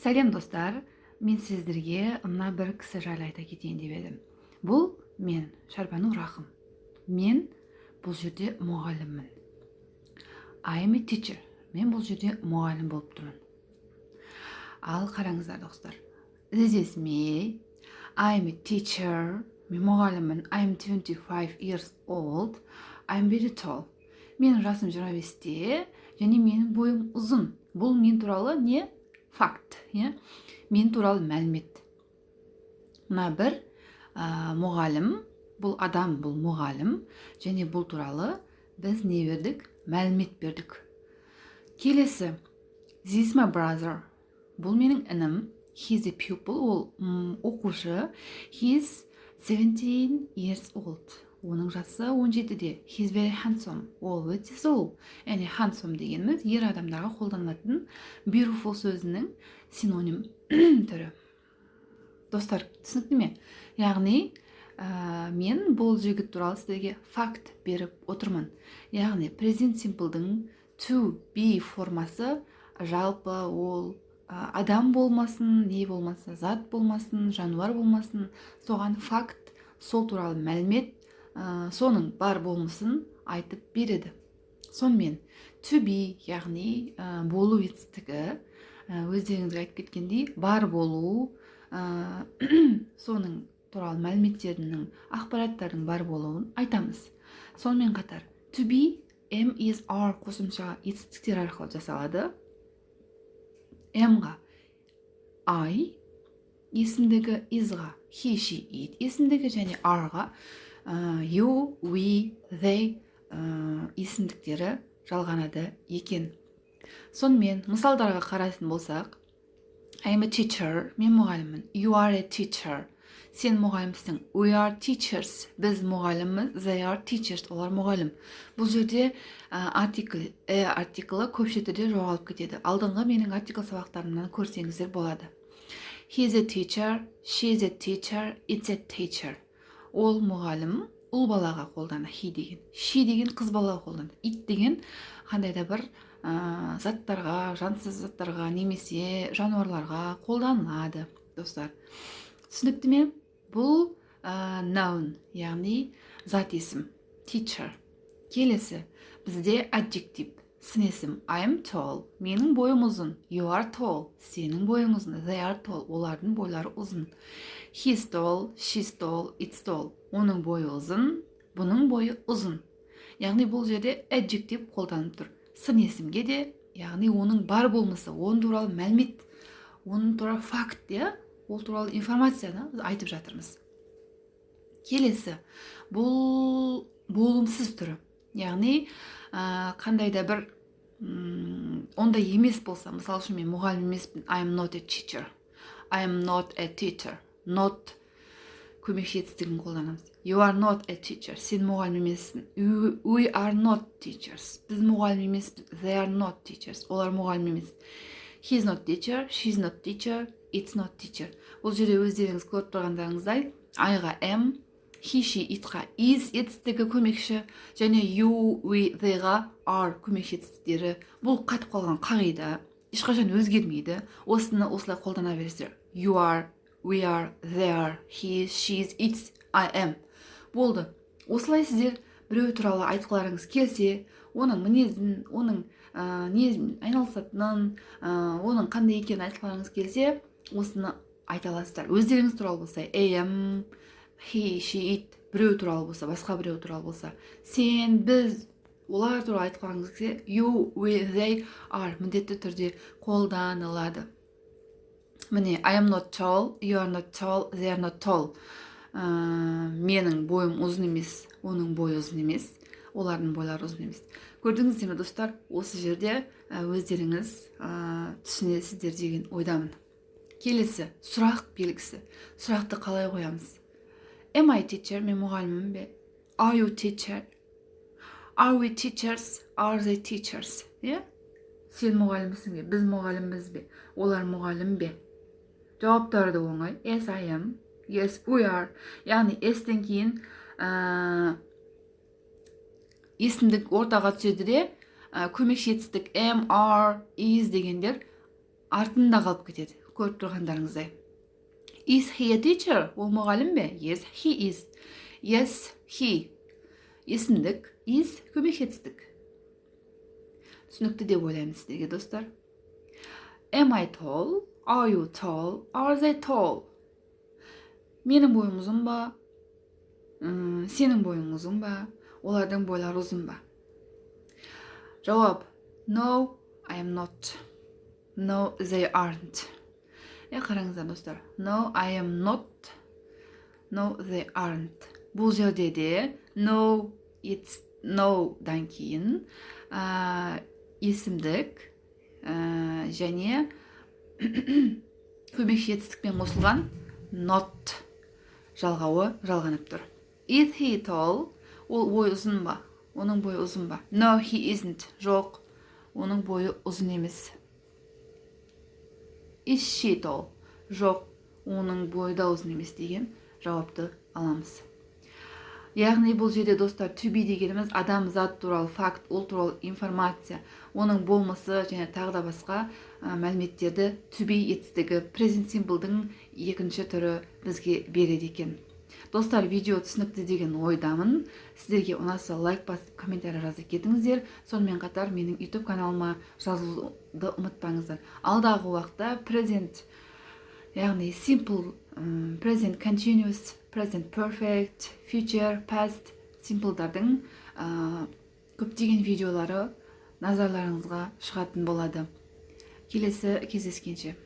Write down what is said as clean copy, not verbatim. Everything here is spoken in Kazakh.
Сәлем достар, мен сіздерге мына бір кісі жайлы айта кетейін деп едім. Бұл мен, Шарбану Рахым. Мен бұл жерде мұғаліммін. I am a teacher. Мен бұл жерде мұғалім болып тұрмын. Ал қараңыздар достар. This is me. I am a teacher. Мен мұғаліммін. I am 25 years old. I am very tall. Менің жасым 25-те және менің бойым ұзын. Бұл мен туралы не? Факт, мен туралы мәлімет. Мына бір мұғалім, бұл адам, бұл мұғалім, және бұл туралы біз не бердік? Мәлімет бердік. Келесі, this is my brother. Бұл менің інім. He's a pupil, ол оқушы. He's 17 years old. Оның жасы 17-де. He's very handsome. Ол өте сұлу. Яғни handsome дегеніміз ер адамдарға қолданылатын beautiful сөзінің синоним түрі. Достар, түсінікті ме? Яғни, мен бұл жігіт туралы сіздерге факт беріп отырмын. Яғни, present simple'дың to be формасы жалпы ол адам болмасын, не болмасын, зат болмасын, жануар болмасын, соған факт, сол туралы мәлімет, соның бар болмысын айтып береді. Сонымен, to be, яғни болу етістігі, өздеріңізге айтып кеткендей, бар болу, соның туралы мәліметтерінің, ақпараттардың бар болуын айтамыз. Сонымен қатар, to be, am, is, are қосымша етістіктер арқылы жасалады. Am-ға I, есімдігі is-ға he, she, it, есімдігі және are-ға you, we, they есімдіктері жалғанады екен. Сонымен, мысалдарға қарайтын болсақ, I am a teacher, мен мұғаліммін. You are a teacher, сен мұғалімсің. We are teachers, біз мұғалімміз. They are teachers, олар мұғалім. Бұл жерде артикль, артиклі көп жерде жоғалып кетеді. Алдыңғы менің артикл сабақтарымнан көрсеңіздер болады. He is a teacher, she is a teacher, it's a teacher. Ол мұғалім, ұл балаға қолданады, he деген. She деген қыз балаға қолданады. It деген қандай да бір заттарға, жансыз заттарға, немесе жануарларға қолданылады, достар. Түсінікті ме? Бұл noun, яғни зат есім, teacher. Келесі, бізде adjective, сын есім. I am tall, менің бойым ұзын. You are tall, сенің бойың ұзын. They are tall, олардың бойлары ұзын. He's tall, she's tall, it's tall. Оның бойы ұзын, бұның бойы ұзын. Яғни бұл жерде adjective қолданып тұр. Сын есімге де, яғни оның бар болмысы, оның туралы мәлімет, оның туралы факт, ол туралы информацияны айтып жатырмыз. Келесі, бұл болымсыз түрі. Яғни, қандай да бір ондай емес болса, мысалы үшін мен мұғалім емеспін. I am not a teacher. I am not a teacher. Not көмекші етістігін қолданамыз. You are not a teacher. Сен мұғалім емессің. We are not teachers. Біз мұғалім емеспіз. They are not teachers. Олар мұғалім емес. He is not teacher. She is not teacher. It's not teacher. Бұл жерде өздеріңіз көріп тұрғандарыңыздай I-ға am, he, she, it-ға is етістігі көмекші, және you, we, they-ға are көмекші етістіктері. Бұл қатып қалған қағида, ешқашан өзгермейді. Осыны осылай қолдана бересіздер. You are, we are, they are, he is, she is, it's, I am. Болды. Осылай сіздер біреу туралы айтқыларыңыз келсе, оның мінезін, оның незін айналысатынын, оның қандай екенін айтқыларыңыз келсе, осыны айта аласыздар. Өздеріңіз туралы болса, am, he, she, it, біреу туралы болса, басқа біреу туралы болса, сен, біз, олар туралы айтқыларыңыз келсе, you, we, they are міндетті түрде қолданылады. Міне, I am not tall, you are not tall, they are not tall. Менің бойым ұзын емес, оның бойы ұзын емес, олардың бойлары ұзын емес. Көрдіңіздер ме, достар, осы жерде өздеріңіз түсінесіздер деген ойдамын. Келесі, сұрақ белгісі. Сұрақты қалай қоямыз? Am I teacher? Мен мұғаліммін бе? Are you teacher? Are we teachers? Are they teachers? Сен мұғалімсің бе? Біз мұғалімбіз бе? Олар мұғалім бе? Жауаптары да оңай. Yes, I am. Yes, we are. Яғни, S-тен кейін есімдік ортаға түседі де, көмекші етістік am, are, is дегендер артында қалып кетеді. Көріп тұрғандарыңыздай. Is he a teacher? Ол мұғалім бе? Yes, he is. Yes, he. Есімдік. Is көмекетістік. Түсінікті деп ойлаймын сіздерге, достар. Am I tall? Are you tall? Are they tall? Менің бойым ұзын ба? Сенің бойың ұзын ба? Олардың бойлары ұзын ба? Жауап. No, I am not. No, they aren't. Қараңыздар, достар. No, I am not. No, they aren't. Бұл жерде де no, it's no-дан кейін есімдік және көмекші етістікпен қосылған not жалғауы жалғанып тұр. Is he tall? Ол бойы ұзын ба? Оның бойы ұзын ба? No, he isn't. Жоқ, оның бойы ұзын емес. Is she tall? Жоқ, оның бойы да ұзын емес деген жауапты аламыз. Яғни бұл жерде, достар, to be дегеніміз адам зат туралы факт, ол туралы информация, оның болмысы және тағы да басқа мәліметтерді to be етістігі present simple-дің екінші түрі бізге береді екен. Достар, видео түсінікті деген ойдамын. Сіздерге ұнаса лайк басып, комментарий жазып кетіңіздер. Сонымен қатар менің YouTube каналыма жазылуды ұмытпаңыздар. Алдағы уақытта present, яғни simple, present continuous, present perfect, future, past, simple'дардың көптеген видеолары назарларыңызға шығатын болады. Келесі кездескенше.